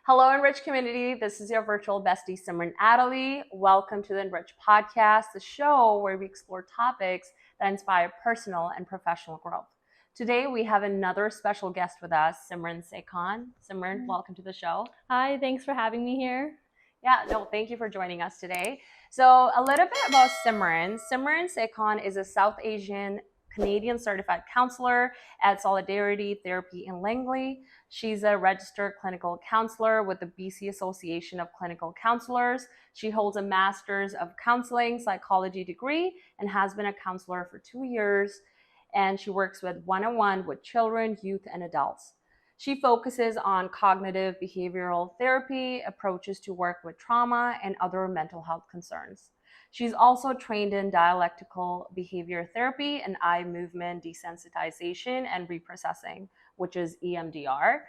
Hello, Enrich community. This is your virtual bestie, Simran Sekhon. Welcome to the Enrich podcast, the show where we explore topics that inspire personal and professional growth. Today, we have another special guest with us, Simran Sekhon. Simran, welcome to the show. Hi, thanks for having me here. Thank you for joining us today. So a little bit about Simran. Simran Sekhon is a South Asian Canadian certified counselor at Solidarity Therapy in Langley. She's a registered clinical counselor with the BC Association of Clinical Counsellors. She holds a Masters of Counselling Psychology degree and has been a counselor for 2 years. And she works with one-on-one with children, youth, and adults. She focuses on cognitive behavioral therapy, approaches to work with trauma and other mental health concerns. She's also trained in dialectical behavior therapy and eye movement desensitization and reprocessing, which is EMDR.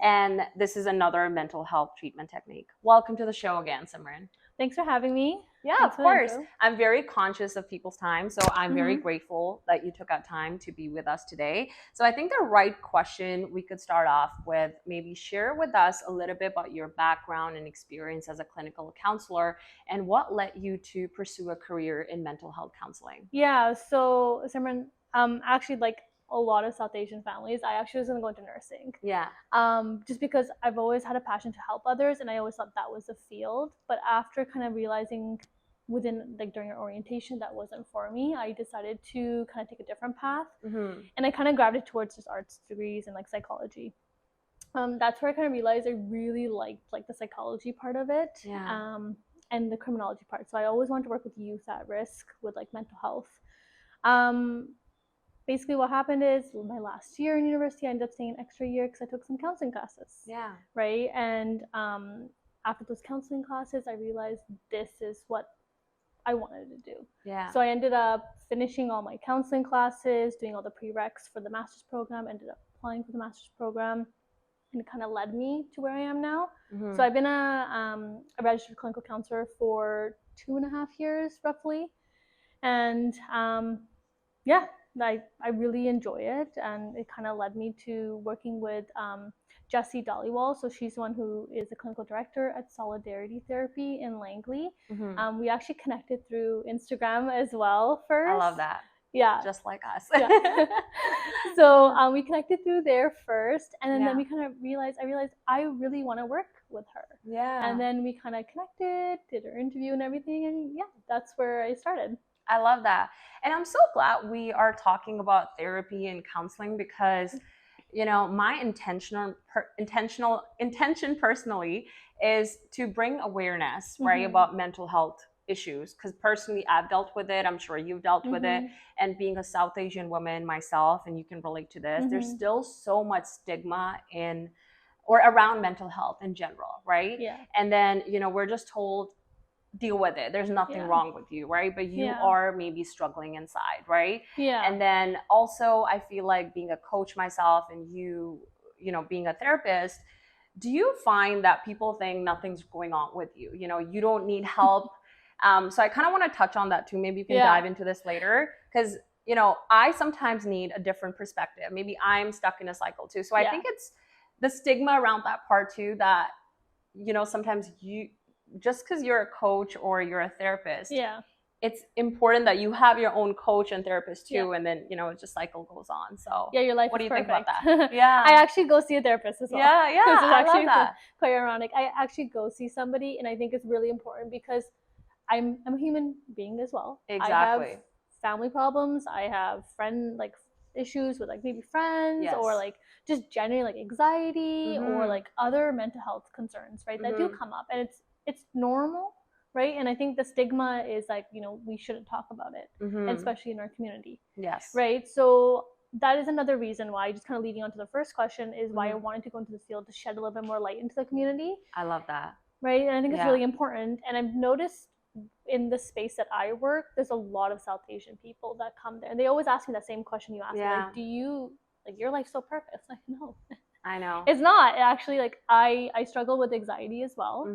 And this is another mental health treatment technique. Welcome to the show again, Simran. Thanks for having me. Yeah, of course. I'm very conscious of people's time, so I'm very grateful that you took out time to be with us today. So I think the right question we could start off with, maybe share with us a little bit about your background and experience as a clinical counselor and what led you to pursue a career in mental health counseling. Yeah, so Simran, actually like a lot of South Asian families, I actually was going to go into nursing. Yeah. Just because I've always had a passion to help others and I always thought that was the field. But after kind of realizing during our orientation that wasn't for me, I decided to kind of take a different path. And I kind of gravitated towards just arts degrees and like psychology. That's where I kind of realized I really liked like the psychology part of it. And the criminology part. So I always wanted to work with youth at risk with like mental health. Basically what happened is my last year in university, I ended up staying an extra year because I took some counseling classes. Yeah. Right. And after those counseling classes, I realized this is what I wanted to do. Yeah. So I ended up finishing all my counseling classes, doing all the prereqs for the master's program, ended up applying for the master's program, and it kind of led me to where I am now. So I've been a registered clinical counselor for 2.5 years roughly. And I really enjoy it, and it kind of led me to working with Jessie Dhaliwal. So she's the one who is the clinical director at Solidarity Therapy in Langley. We actually connected through Instagram as well first. I love that. Yeah. Just like us. So we connected through there first, and then we kind of realized I really want to work with her. Yeah. And then we kind of connected, did her interview and everything, and that's where I started. I love that. And I'm so glad we are talking about therapy and counseling because, my intention personally is to bring awareness, right, about mental health issues. Because personally, I've dealt with it. I'm sure you've dealt with it. And being a South Asian woman myself, and you can relate to this, there's still so much stigma in or around mental health in general, right? Yeah. And then, we're just told, deal with it. There's nothing wrong with you, right? But you are maybe struggling inside, right? Yeah. And then also, I feel like being a coach myself and you being a therapist, do you find that people think nothing's going on with you? You don't need help. So I kind of want to touch on that too. Maybe you can dive into this later because, I sometimes need a different perspective. Maybe I'm stuck in a cycle too. So I think it's the stigma around that part too that, sometimes just because you're a coach or you're a therapist, it's important that you have your own coach and therapist too, and then it just cycle goes on. So your life. What do you perfect. think about that? Yeah, I actually go see a therapist as well. Yeah, This is actually I love that. quite ironic. I actually go see somebody, and I think it's really important because I'm a human being as well. Exactly. I have family problems. I have issues with maybe friends or just generally anxiety or other mental health concerns, right? That do come up, and it's normal, right? And I think the stigma is we shouldn't talk about it, especially in our community. Yes. Right. So that is another reason why, just kind of leading on to the first question, is why I wanted to go into this field to shed a little bit more light into the community. I love that. Right. And I think it's really important. And I've noticed in the space that I work, there's a lot of South Asian people that come there. And they always ask me that same question you asked me, do you, your life's so perfect? It's no. I know. It's not. Actually, I struggle with anxiety as well,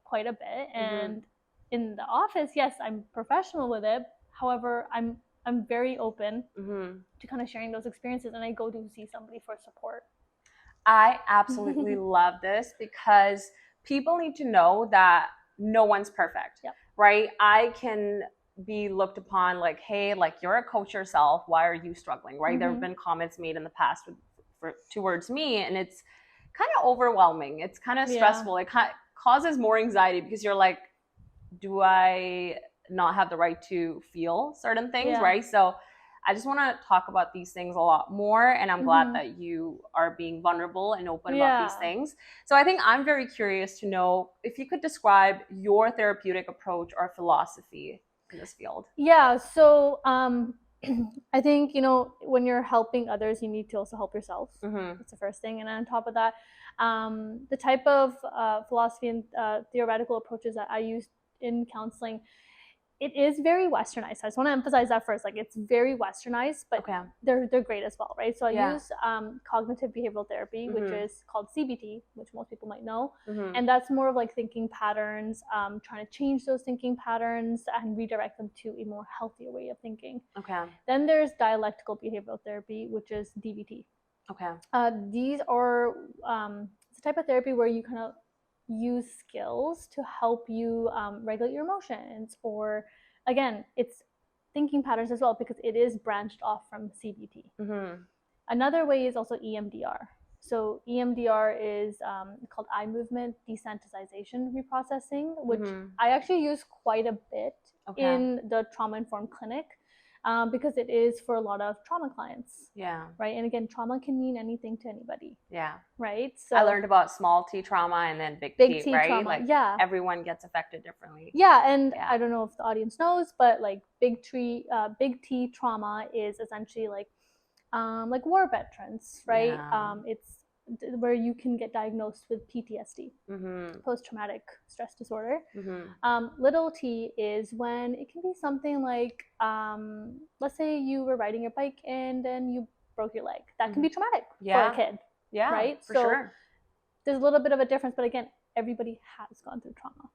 quite a bit. And in the office, yes, I'm professional with it. However, I'm very open to kind of sharing those experiences, and I go to see somebody for support. I absolutely love this because people need to know that no one's perfect, Yep. right? I can be looked upon like, hey, like you're a coach yourself. Why are you struggling, right? There have been comments made in the past towards me, and it's kind of overwhelming. It's kind of stressful. It causes more anxiety because you're like, do I not have the right to feel certain things, right? So I just want to talk about these things a lot more, and I'm glad that you are being vulnerable and open about these things. So I think I'm very curious to know if you could describe your therapeutic approach or philosophy in this field. Yeah, so I think, you know, when you're helping others, you need to also help yourself. That's the first thing. And on top of that, the type of philosophy and theoretical approaches that I use in counseling, it is very westernized. I just want to emphasize that first. Like, it's very westernized, but they're great as well, right? So I use cognitive behavioral therapy, which is called CBT, which most people might know, and that's more of like thinking patterns, trying to change those thinking patterns and redirect them to a more healthier way of thinking. Then there's dialectical behavioral therapy, which is DBT. These are it's a type of therapy where you kind of use skills to help you regulate your emotions, or again, it's thinking patterns as well because it is branched off from CBT. Another way is also EMDR. So EMDR is called eye movement desensitization reprocessing, which I actually use quite a bit in the trauma-informed clinic. Because it is for a lot of trauma clients. Right. And again, trauma can mean anything to anybody. Right. So I learned about small T trauma and then big T, right? Trauma. Like everyone gets affected differently. And I don't know if the audience knows, but like big T trauma is essentially like war veterans, right? It's where you can get diagnosed with PTSD, post-traumatic stress disorder. Little t is when it can be something like, let's say you were riding your bike and then you broke your leg. That can be traumatic for a kid, right? For sure. There's a little bit of a difference, but again, everybody has gone through trauma.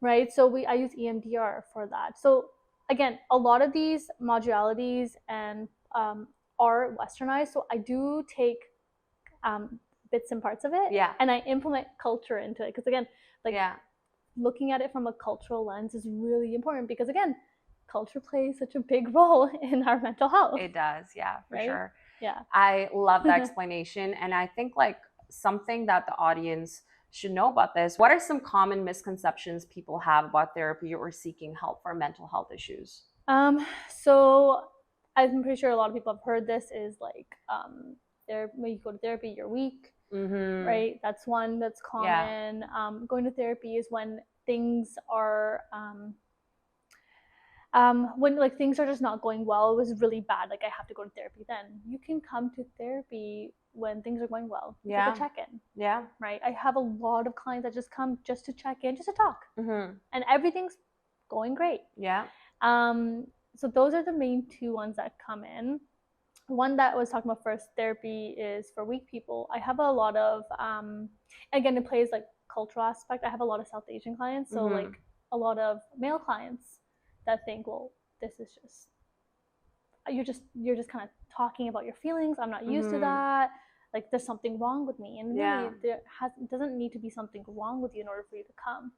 Right? So I use EMDR for that. So again, a lot of these modalities and are westernized. So I do take bits and parts of it, and I implement culture into it, because again, like looking at it from a cultural lens is really important, because again, culture plays such a big role in our mental health. It does, for sure. Yeah, I love that explanation, and I think like something that the audience should know about this. What are some common misconceptions people have about therapy or seeking help for mental health issues? So I'm pretty sure a lot of people have heard this, is like when you go to therapy, you're weak, right? That's one that's common. Going to therapy is when things are when like things are just not going well. It was really bad, like I have to go to therapy. Then you can come to therapy when things are going well. Like a check-in. Right. I have a lot of clients that just come just to check in, just to talk, and everything's going great. So those are the main two ones that come in. One that was talking about first, therapy is for weak people. I have a lot of again, it plays like cultural aspect. I have a lot of South Asian clients, so like a lot of male clients that think, well, this is just you're just kind of talking about your feelings. I'm not used to that. Like, there's something wrong with me, and really doesn't need to be something wrong with you in order for you to come.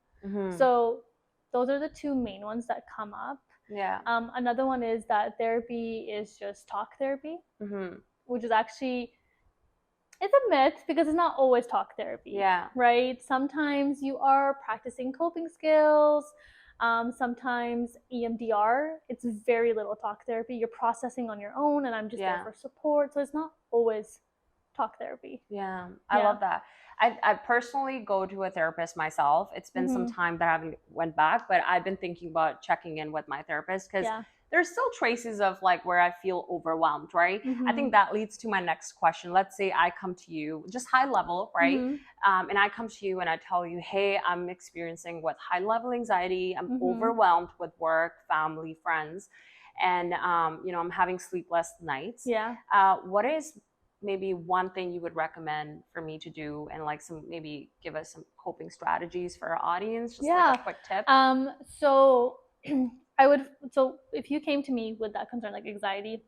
So those are the two main ones that come up. Another one is that therapy is just talk therapy, which is actually, it's a myth, because it's not always talk therapy. Right? Sometimes you are practicing coping skills. Sometimes EMDR, it's very little talk therapy. You're processing on your own, and I'm just there for support. So it's not always talk therapy. I love that. I personally go to a therapist myself. It's been some time that I haven't went back, but I've been thinking about checking in with my therapist, because there's still traces of like where I feel overwhelmed, right? I think that leads to my next question. Let's say I come to you, just high level, right? And I come to you and I tell you, hey, I'm experiencing with high level anxiety. I'm overwhelmed with work, family, friends, and I'm having sleepless nights. What is maybe one thing you would recommend for me to do, and like maybe give us some coping strategies for our audience, just like a quick tip? So if you came to me with that concern, like anxiety,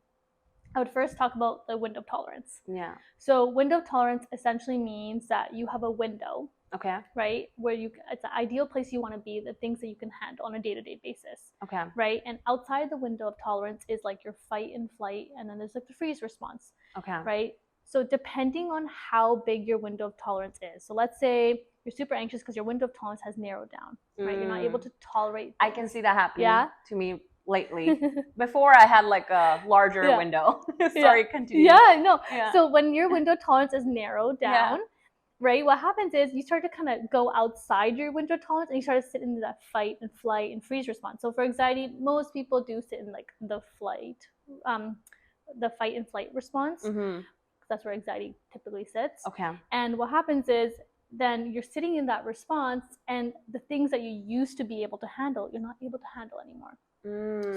I would first talk about the window of tolerance. Yeah. So window of tolerance essentially means that you have a window, Okay. right, where it's an ideal place you want to be, the things that you can handle on a day-to-day basis. Okay. Right? And outside the window of tolerance is like your fight and flight, and then there's like the freeze response. Okay. Right? So depending on how big your window of tolerance is. So let's say you're super anxious because your window of tolerance has narrowed down, right? You're not able to tolerate things. I can see that happening to me lately. Yeah. Before I had like a larger window. Sorry, continue. Yeah, no. Yeah. So when your window tolerance is narrowed down, right, what happens is you start to kind of go outside your window tolerance and you start to sit into that fight and flight and freeze response. So for anxiety, most people do sit in like the fight and flight response. Mm-hmm. That's where anxiety typically sits. Okay. And what happens is then you're sitting in that response, and the things that you used to be able to handle, you're not able to handle anymore.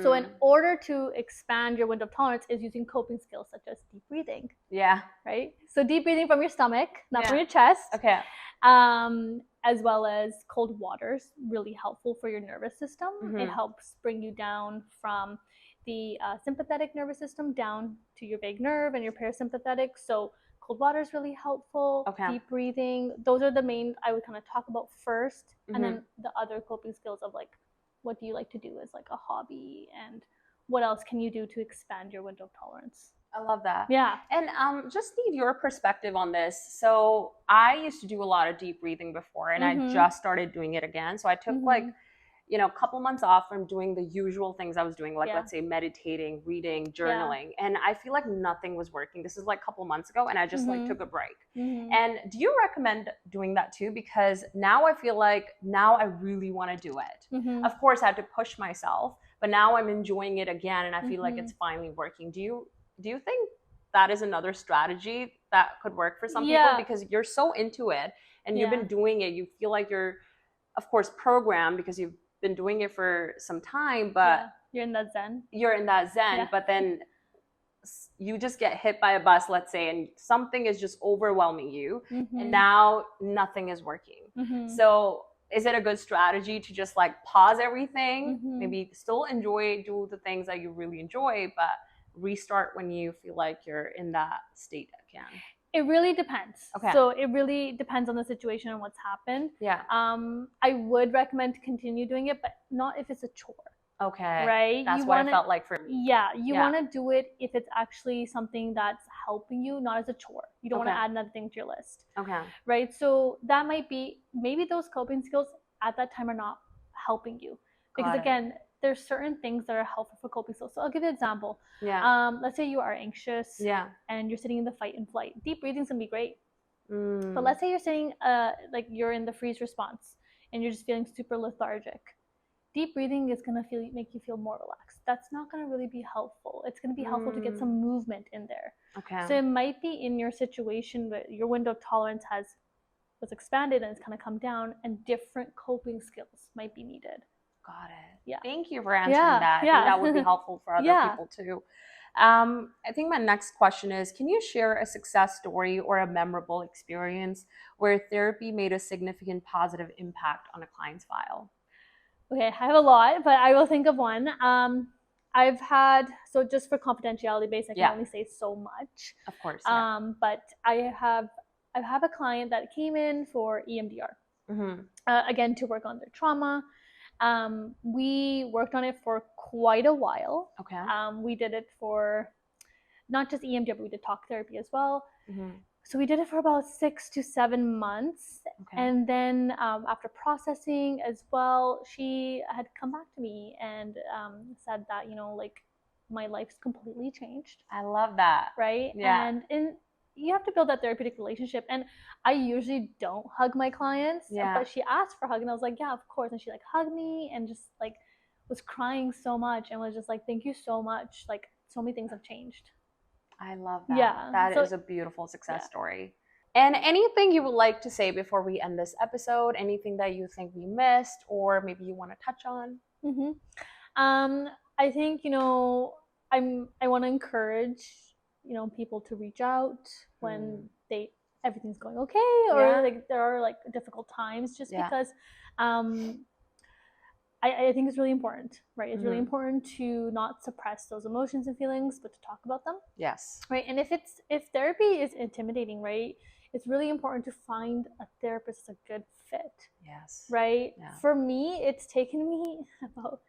So in order to expand your window of tolerance is using coping skills such as deep breathing. Yeah. Right? So deep breathing from your stomach, not from your chest. Okay. As well as cold water's really helpful for your nervous system. Mm-hmm. It helps bring you down from the sympathetic nervous system down to your vagus nerve and your parasympathetic. So cold water is really helpful. Okay. Deep breathing. Those are the main I would kind of talk about first. Mm-hmm. And then the other coping skills of like, what do you like to do as like a hobby, and what else can you do to expand your window of tolerance? I love that. Yeah. And just need your perspective on this. So I used to do a lot of deep breathing before, and I just started doing it again. So I took like, a couple months off from doing the usual things I was doing, like let's say meditating, reading, journaling. And I feel like nothing was working. This is like a couple months ago, and I just like took a break. And do you recommend doing that too? Because now I feel like now I really want to do it. Of course I had to push myself, but now I'm enjoying it again, and I feel like it's finally working. Do you think that is another strategy that could work for some people? Because you're so into it and you've been doing it. You feel like you're, of course, programmed because you've been doing it for some time, but you're in that zen. But then you just get hit by a bus, let's say, and something is just overwhelming you, and now nothing is working. So is it a good strategy to just like pause everything, maybe still do the things that you really enjoy, but restart when you feel like you're in that state again? It really depends. Okay. So it really depends on the situation and what's happened. Yeah. I would recommend to continue doing it, but not if it's a chore. Okay. Right? That's what it felt like for me. Yeah. You want to do it if it's actually something that's helping you, not as a chore. You don't want to add another thing to your list. Okay. Right? So that might be, maybe those coping skills at that time are not helping you. Because again, there's certain things that are helpful for coping skills. So I'll give you an example. Yeah. Let's say you are anxious. Yeah. And you're sitting in the fight and flight. Deep breathing is gonna be great. But let's say you're sitting, like you're in the freeze response, and you're just feeling super lethargic. Deep breathing is gonna make you feel more relaxed. That's not gonna really be helpful. It's gonna be helpful to get some movement in there. Okay. So it might be in your situation that your window of tolerance was expanded and it's kind of come down, and different coping skills might be needed. Got it. Yeah. Thank you for answering that. I think that would be helpful for other people too. I think my next question is, can you share a success story or a memorable experience where therapy made a significant positive impact on a client's file? Okay, I have a lot, but I will think of one. I've had, so just for confidentiality base, I can only say so much. Of course. But I have a client that came in for EMDR, again, to work on their trauma. We worked on it for quite a while. Okay. We did it for not just EMDR, but we did talk therapy as well. So we did it for about 6 to 7 months. Okay. And then after processing as well, she had come back to me and said that, like, my life's completely changed. I love that. Right? Yeah. And you have to build that therapeutic relationship. And I usually don't hug my clients, but she asked for a hug, and I was like, yeah, of course. And she like hugged me and just like was crying so much and was just like, thank you so much. Like, so many things have changed. I love that. Yeah. That is a beautiful success story. And anything you would like to say before we end this episode? Anything that you think we missed or maybe you want to touch on? I think, I want to encourage people to reach out when everything's going okay, or like there are like difficult times, just because I think it's really important, right? It's really Mhm. important to not suppress those emotions and feelings, but to talk about them, Yes. right? And if therapy is intimidating, right, it's really important to find a therapist that's a good fit, Yes. right? Yeah. For me, it's taken me about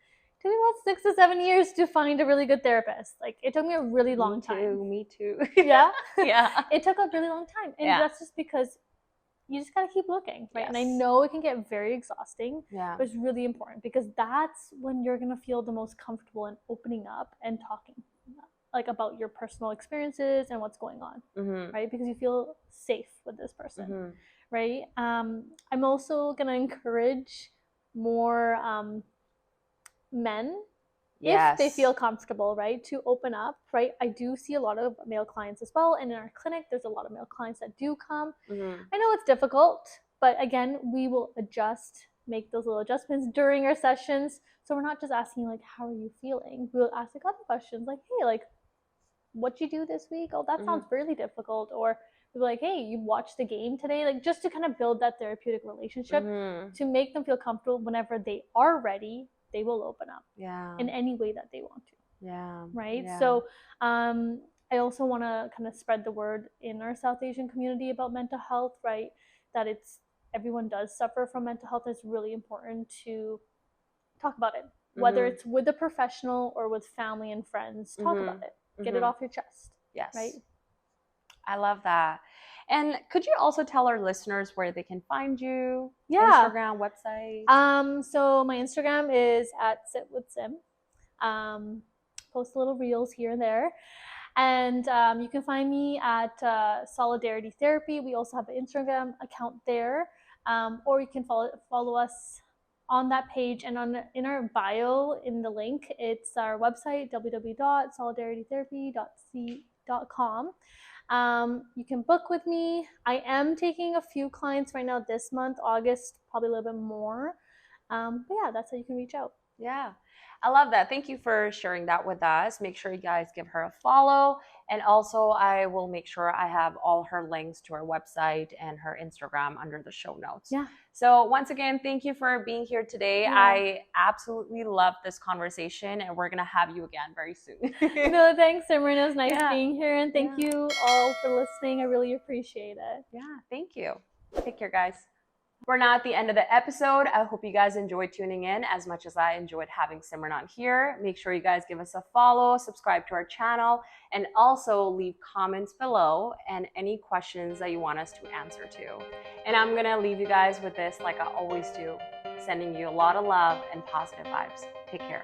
6 to 7 years to find a really good therapist. Like, it took me a really long time. Me too. Yeah. Yeah. It took a really long time, and Yeah. that's just because you just gotta keep looking, right? And I Yes. know it can get very exhausting, Yeah. but it's really important because that's when you're gonna feel the most comfortable in opening up and talking, like, about your personal experiences and what's going on, Mhm. right? Because you feel safe with this person, Mhm. right? I'm also gonna encourage more men, if they Yes. feel comfortable, right, to open up, right? I do see a lot of male clients as well, and in our clinic, there's a lot of male clients that do come. Mhm. I know it's difficult, but again, we will make those little adjustments during our sessions. So we're not just asking, like, how are you feeling? We'll ask like other questions, like, hey, like, what'd you do this week? Oh, that sounds really difficult. Or we'll be like, hey, you watched the game today? Like, just to kind of build that therapeutic relationship, Mhm. to make them feel comfortable. Whenever they are ready, they will open up Yeah. in any way that they want to, Yeah. right? Yeah. So I also want to kind of spread the word in our South Asian community about mental health, right? That everyone does suffer from mental health. It's really important to talk about it, whether Mhm. it's with a professional or with family and friends. Talk about Mhm. it, get it Mhm. off your chest, Yes. right? I love that. And could you also tell our listeners where they can find you? Yeah. Instagram, website? So my Instagram is at sitwithsim. Post little reels here and there. And you can find me at Solidarity Therapy. We also have an Instagram account there. Or you can follow us on that page, and in our bio in the link, it's our website, www.solidaritytherapy.com. You can book with me. I am taking a few clients right now this month, August, probably a little bit more. But yeah, that's how you can reach out. Yeah, I love that. Thank you for sharing that with us. Make sure you guys give her a follow. And also, I will make sure I have all her links to her website and her Instagram under the show notes. Yeah. So, once again, thank you for being here today. Yeah. I absolutely love this conversation, and we're going to have you again very soon. No, thanks, Simran. It was nice Yeah. being here. And thank you all for listening. I really appreciate it. Yeah, thank you. Take care, guys. We're now at the end of the episode. I hope you guys enjoyed tuning in as much as I enjoyed having Simran on here. Make sure you guys give us a follow, subscribe to our channel, and also leave comments below and any questions that you want us to answer to. And I'm going to leave you guys with this like I always do, sending you a lot of love and positive vibes. Take care.